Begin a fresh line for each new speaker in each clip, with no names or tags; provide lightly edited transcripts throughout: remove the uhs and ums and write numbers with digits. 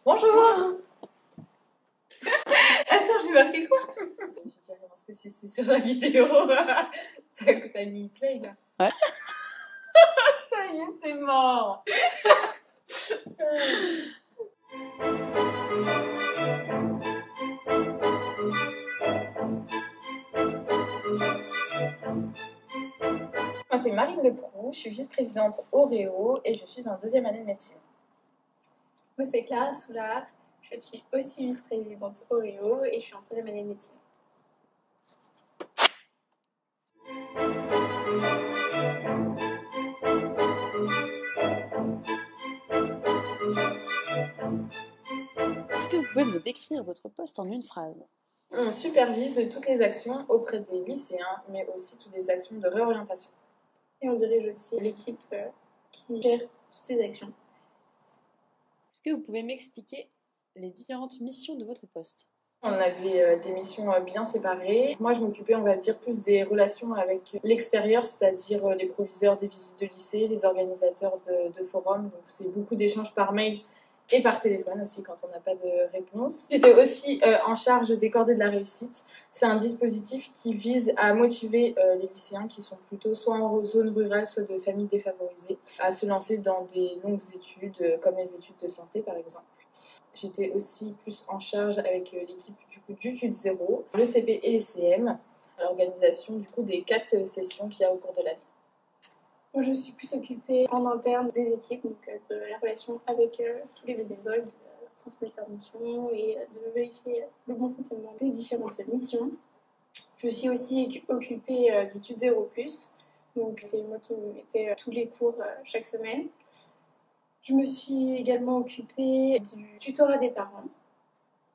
Bonjour.
Attends, j'ai marqué quoi?
Je dirais parce que si c'est sur la vidéo, ça que t'as mis play là.
Ouais.
Ça y est, c'est mort. Moi, c'est Marine Leproux, je suis vice-présidente Oreo et je suis en deuxième année de médecine.
Moi, c'est Clara Soulard. Je suis aussi vice-présidente Oreo et je suis en troisième année de médecine.
Est-ce que vous pouvez me décrire votre poste en une phrase?
On supervise toutes les actions auprès des lycéens, mais aussi toutes les actions de réorientation.
Et on dirige aussi l'équipe qui gère toutes ces actions.
Est-ce que vous pouvez m'expliquer les différentes missions de votre poste?
On avait des missions bien séparées. Moi, je m'occupais, on va dire, plus des relations avec l'extérieur, c'est-à-dire les proviseurs des visites de lycée, les organisateurs de forums. Donc, c'est beaucoup d'échanges par mail et par téléphone aussi quand on n'a pas de réponse. J'étais aussi en charge des cordées de la réussite. C'est un dispositif qui vise à motiver les lycéens qui sont plutôt soit en zone rurale, soit de familles défavorisées, à se lancer dans des longues études, comme les études de santé par exemple. J'étais aussi plus en charge avec l'équipe du Tude 0, le CP et les CM, à l'organisation des 4 sessions qu'il y a au cours de l'année.
Moi, je suis plus occupée en interne des équipes, donc de la relation avec tous les bénévoles, de leur transmettre leurs missions et de vérifier le bon fonctionnement des différentes missions. Je suis aussi occupée du Tude 0+, donc c'est moi qui me mettais tous les cours chaque semaine. Je me suis également occupée du tutorat des parents.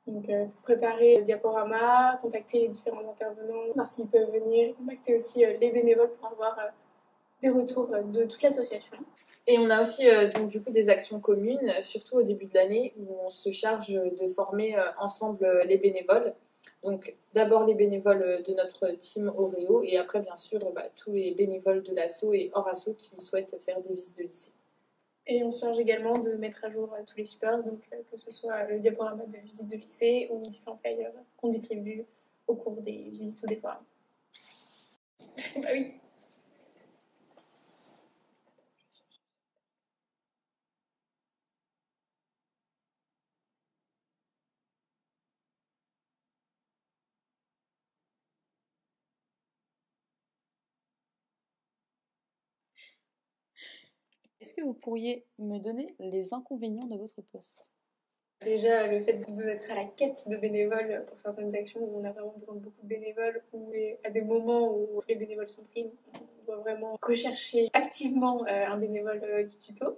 Donc, préparer le diaporama, contacter les différents intervenants, voir s'ils peuvent venir, contacter aussi les bénévoles pour avoir des retours de toute l'association.
Et on a aussi des actions communes, surtout au début de l'année, où on se charge de former ensemble les bénévoles. Donc d'abord les bénévoles de notre team Oreo et après bien sûr tous les bénévoles de l'asso et hors asso qui souhaitent faire des visites de lycée.
Et on se charge également de mettre à jour tous les supports, donc que ce soit le diaporama de visite de lycée ou différents flyers qu'on distribue au cours des visites ou des forums. Bah oui.
Est-ce que vous pourriez me donner les inconvénients de votre poste?
Déjà, le fait d'être à la quête de bénévoles pour certaines actions où on a vraiment besoin de beaucoup de bénévoles, ou à des moments où les bénévoles sont pris, on doit vraiment rechercher activement un bénévole du tuto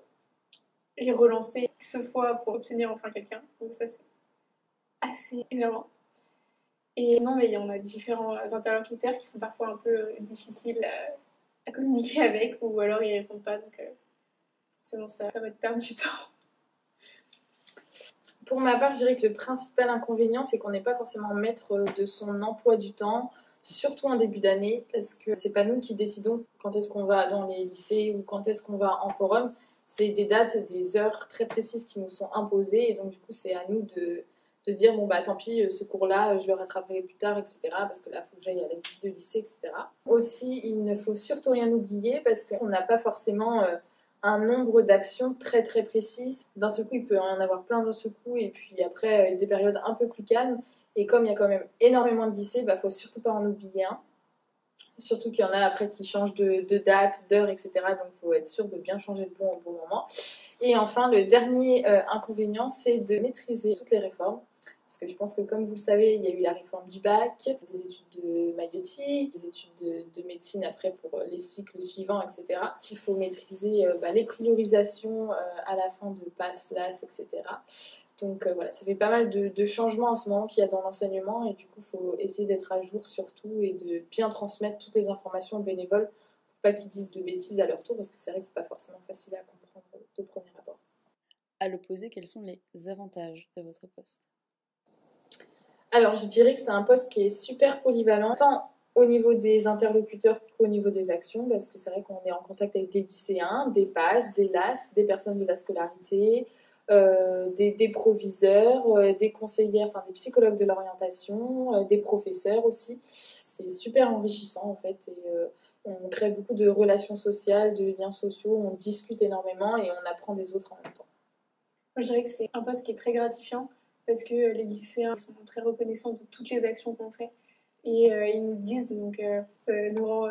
et relancer X fois pour obtenir enfin quelqu'un. Donc ça, c'est assez énervant. Et non, mais on a différents interlocuteurs qui sont parfois un peu difficiles à communiquer avec, ou alors ils répondent pas, donc forcément ça va te perdre du temps.
Pour ma part, je dirais que le principal inconvénient, c'est qu'on n'est pas forcément maître de son emploi du temps, surtout en début d'année, parce que c'est pas nous qui décidons quand est-ce qu'on va dans les lycées ou quand est-ce qu'on va en forum. C'est des dates, des heures très précises qui nous sont imposées, et donc du coup, c'est à nous de se dire bon bah tant pis, ce cours-là, je le rattraperai plus tard, etc. Parce que là, il faut que j'aille à la visite de lycée, etc. Aussi, il ne faut surtout rien oublier parce qu'on n'a pas forcément un nombre d'actions très très précises. D'un seul coup, il peut en avoir plein d'un seul coup, et puis après, des périodes un peu plus calmes. Et comme il y a quand même énormément de lycées, faut surtout pas en oublier un. Surtout qu'il y en a après qui changent de date, d'heure, etc. Donc il faut être sûr de bien changer le bon au bon moment. Et enfin, le dernier inconvénient, c'est de maîtriser toutes les réformes. Parce que je pense que, comme vous le savez, il y a eu la réforme du bac, des études de maïeutique, des études de médecine après pour les cycles suivants, etc. Il faut maîtriser les priorisations à la fin de PASS, LAS, etc. Donc voilà, ça fait pas mal de changements en ce moment qu'il y a dans l'enseignement, et du coup, il faut essayer d'être à jour surtout et de bien transmettre toutes les informations aux bénévoles pour pas qu'ils disent de bêtises à leur tour, parce que c'est vrai que c'est pas forcément facile à comprendre de premier abord.
À l'opposé, quels sont les avantages de votre poste?
Alors, je dirais que c'est un poste qui est super polyvalent, tant au niveau des interlocuteurs qu'au niveau des actions, parce que c'est vrai qu'on est en contact avec des lycéens, des PAS, des LAS, des personnes de la scolarité, des proviseurs, des conseillères, enfin des psychologues de l'orientation, des professeurs aussi. C'est super enrichissant en fait et on crée beaucoup de relations sociales, de liens sociaux, on discute énormément et on apprend des autres en même temps.
Moi, je dirais que c'est un poste qui est très gratifiant parce que les lycéens sont très reconnaissants de toutes les actions qu'on fait et ils nous disent, donc ça nous rend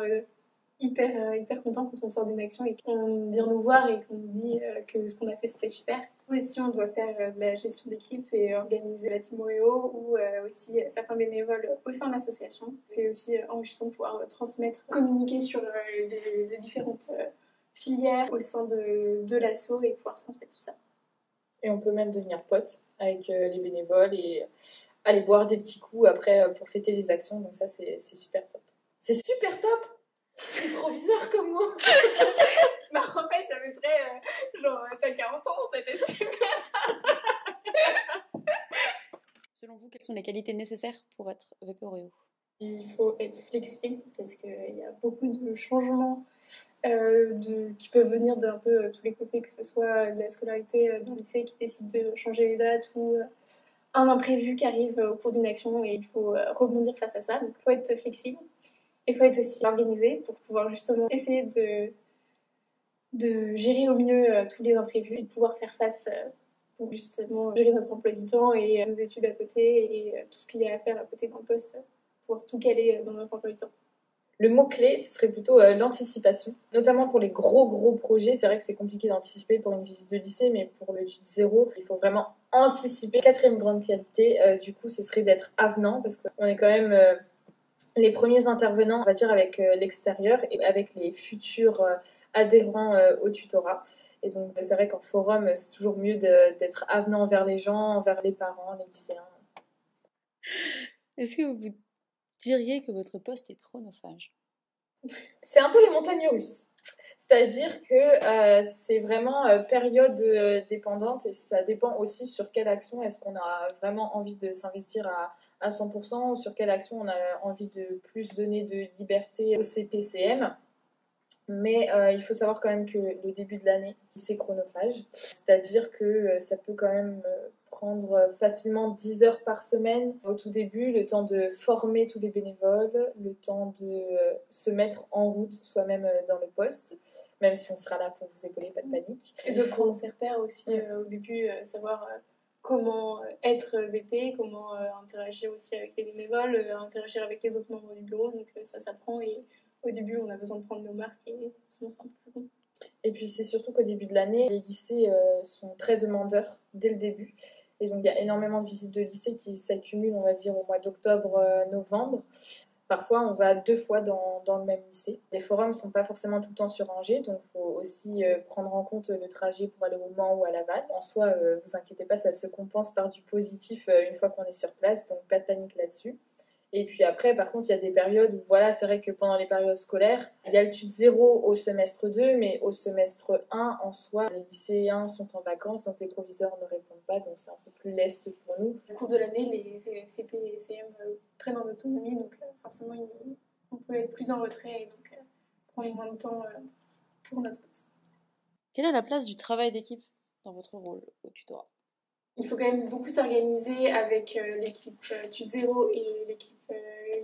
hyper content quand on sort d'une action et qu'on vient nous voir et qu'on nous dit que ce qu'on a fait c'était super. Nous aussi, on doit faire de la gestion d'équipe et organiser la team Oreo ou aussi certains bénévoles au sein de l'association. C'est aussi enrichissant de pouvoir transmettre, communiquer sur les différentes filières au sein de l'asso et pouvoir transmettre tout ça.
Et on peut même devenir pote avec les bénévoles et aller boire des petits coups après pour fêter les actions. Donc ça, c'est super top. C'est super top. C'est trop bizarre comme mot.
Bah en fait, ça fait très genre t'as 40 ans, ça fait super top.
Selon vous, quelles sont les qualités nécessaires pour être VP Oreo?
Il faut être flexible parce qu'il y a beaucoup de changements qui peuvent venir d'un peu tous les côtés, que ce soit de la scolarité d'un lycée qui décide de changer les dates ou un imprévu qui arrive au cours d'une action et il faut rebondir face à ça. Donc il faut être flexible. Il faut être aussi organisé pour pouvoir justement essayer de gérer au mieux tous les imprévus et de pouvoir faire face pour justement gérer notre emploi du temps et nos études à côté et tout ce qu'il y a à faire à côté dans le poste, pour tout caler dans notre emploi du temps.
Le mot-clé, ce serait plutôt l'anticipation, notamment pour les gros projets. C'est vrai que c'est compliqué d'anticiper pour une visite de lycée, mais pour l'étude 0, il faut vraiment anticiper. Quatrième grande qualité, du coup, ce serait d'être avenant, parce qu'on est quand même les premiers intervenants, on va dire, avec l'extérieur et avec les futurs adhérents au tutorat. Et donc, c'est vrai qu'en forum, c'est toujours mieux d'être avenant envers les gens, envers les parents, les lycéens.
Est-ce que vous diriez que votre poste est chronophage?
C'est un peu les montagnes russes. C'est-à-dire que c'est vraiment période dépendante et ça dépend aussi sur quelle action est-ce qu'on a vraiment envie de s'investir à 100% ou sur quelle action on a envie de plus donner de liberté au CPCM. Mais il faut savoir quand même que le début de l'année, c'est chronophage. C'est-à-dire que ça peut quand même prendre facilement 10 heures par semaine au tout début, le temps de former tous les bénévoles, le temps de se mettre en route soi-même dans le poste, même si on sera là pour vous épauler, pas de panique.
Et de prendre ses repères aussi au début, savoir comment être VP, comment interagir aussi avec les bénévoles, interagir avec les autres membres du bureau, donc ça s'apprend et au début on a besoin de prendre nos marques et sinon c'est un peu plus long.
Et puis c'est surtout qu'au début de l'année, les lycées sont très demandeurs dès le début. Et donc il y a énormément de visites de lycée qui s'accumulent, on va dire, au mois d'octobre, novembre. Parfois, on va 2 fois dans le même lycée. Les forums ne sont pas forcément tout le temps sur Angers, donc il faut aussi prendre en compte le trajet pour aller au Mans ou à Laval. En soi, vous inquiétez pas, ça se compense par du positif une fois qu'on est sur place, donc pas de panique là-dessus. Et puis après, par contre, il y a des périodes où, voilà, c'est vrai que pendant les périodes scolaires, il y a le TUT 0 au semestre 2, mais au semestre 1, en soi, les lycéens sont en vacances, donc les proviseurs ne répondent pas, donc c'est un peu plus leste pour nous.
Au cours de l'année, les CP et CM prennent en autonomie, donc forcément, on peut être plus en retrait et donc prendre moins de temps pour notre poste.
Quelle est la place du travail d'équipe dans votre rôle au tutorat?
Il faut quand même beaucoup s'organiser avec l'équipe TUT 0 et l'équipe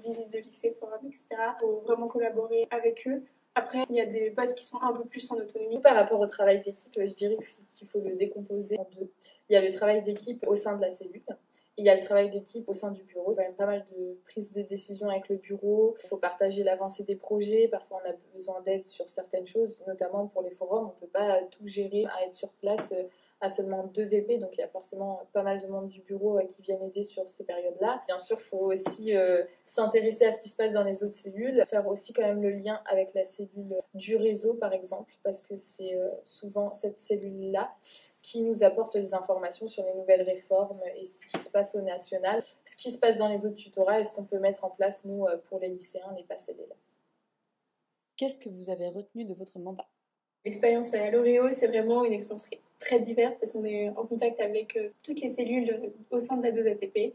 visite de lycée, forum, etc. Il faut vraiment collaborer avec eux. Après, il y a des postes qui sont un peu plus en autonomie.
Par rapport au travail d'équipe, je dirais qu'il faut le décomposer en deux. Il y a le travail d'équipe au sein de la cellule. Il y a le travail d'équipe au sein du bureau. Il y a quand même pas mal de prises de décision avec le bureau. Il faut partager l'avancée des projets. Parfois, on a besoin d'aide sur certaines choses, notamment pour les forums. On ne peut pas tout gérer à être sur place à seulement 2 VP, donc il y a forcément pas mal de membres du bureau qui viennent aider sur ces périodes-là. Bien sûr, il faut aussi s'intéresser à ce qui se passe dans les autres cellules, faire aussi quand même le lien avec la cellule du réseau, par exemple, parce que c'est souvent cette cellule-là qui nous apporte des informations sur les nouvelles réformes et ce qui se passe au national, ce qui se passe dans les autres tutorats et ce qu'on peut mettre en place, nous, pour les lycéens, les passés d'élèves.
Qu'est-ce que vous avez retenu de votre mandat?
L'expérience à l'Oreo, c'est vraiment une expérience très diverse parce qu'on est en contact avec toutes les cellules au sein de la 2ATP.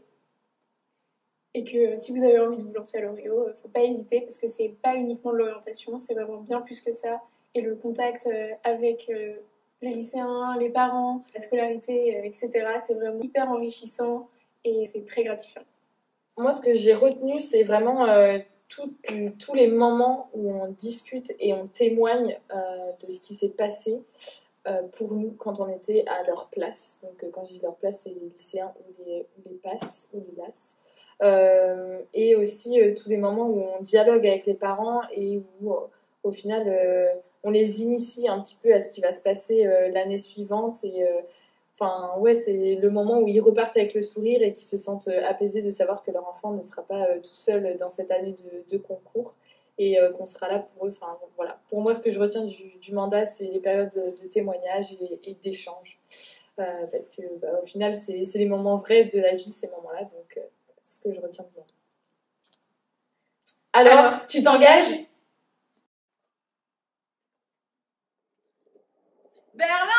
Et que si vous avez envie de vous lancer à l'Oreo, il ne faut pas hésiter parce que c'est pas uniquement de l'orientation, c'est vraiment bien plus que ça. Et le contact avec les lycéens, les parents, la scolarité, etc. C'est vraiment hyper enrichissant et c'est très gratifiant.
Moi, ce que j'ai retenu, c'est vraiment tous les moments où on discute et on témoigne de ce qui s'est passé pour nous quand on était à leur place. Donc, quand je dis leur place, c'est les lycéens ou les PASS ou les LAS. Et aussi tous les moments où on dialogue avec les parents et où, au final, on les initie un petit peu à ce qui va se passer l'année suivante. Et enfin, ouais, c'est le moment où ils repartent avec le sourire et qu'ils se sentent apaisés de savoir que leur enfant ne sera pas tout seul dans cette année de concours et qu'on sera là pour eux. Enfin, voilà. Pour moi, ce que je retiens du mandat, c'est les périodes de témoignage et d'échange. Parce que, au final, c'est les moments vrais de la vie, ces moments-là. Donc, c'est ce que je retiens de moi. Alors, tu t'engages ?
Berlin!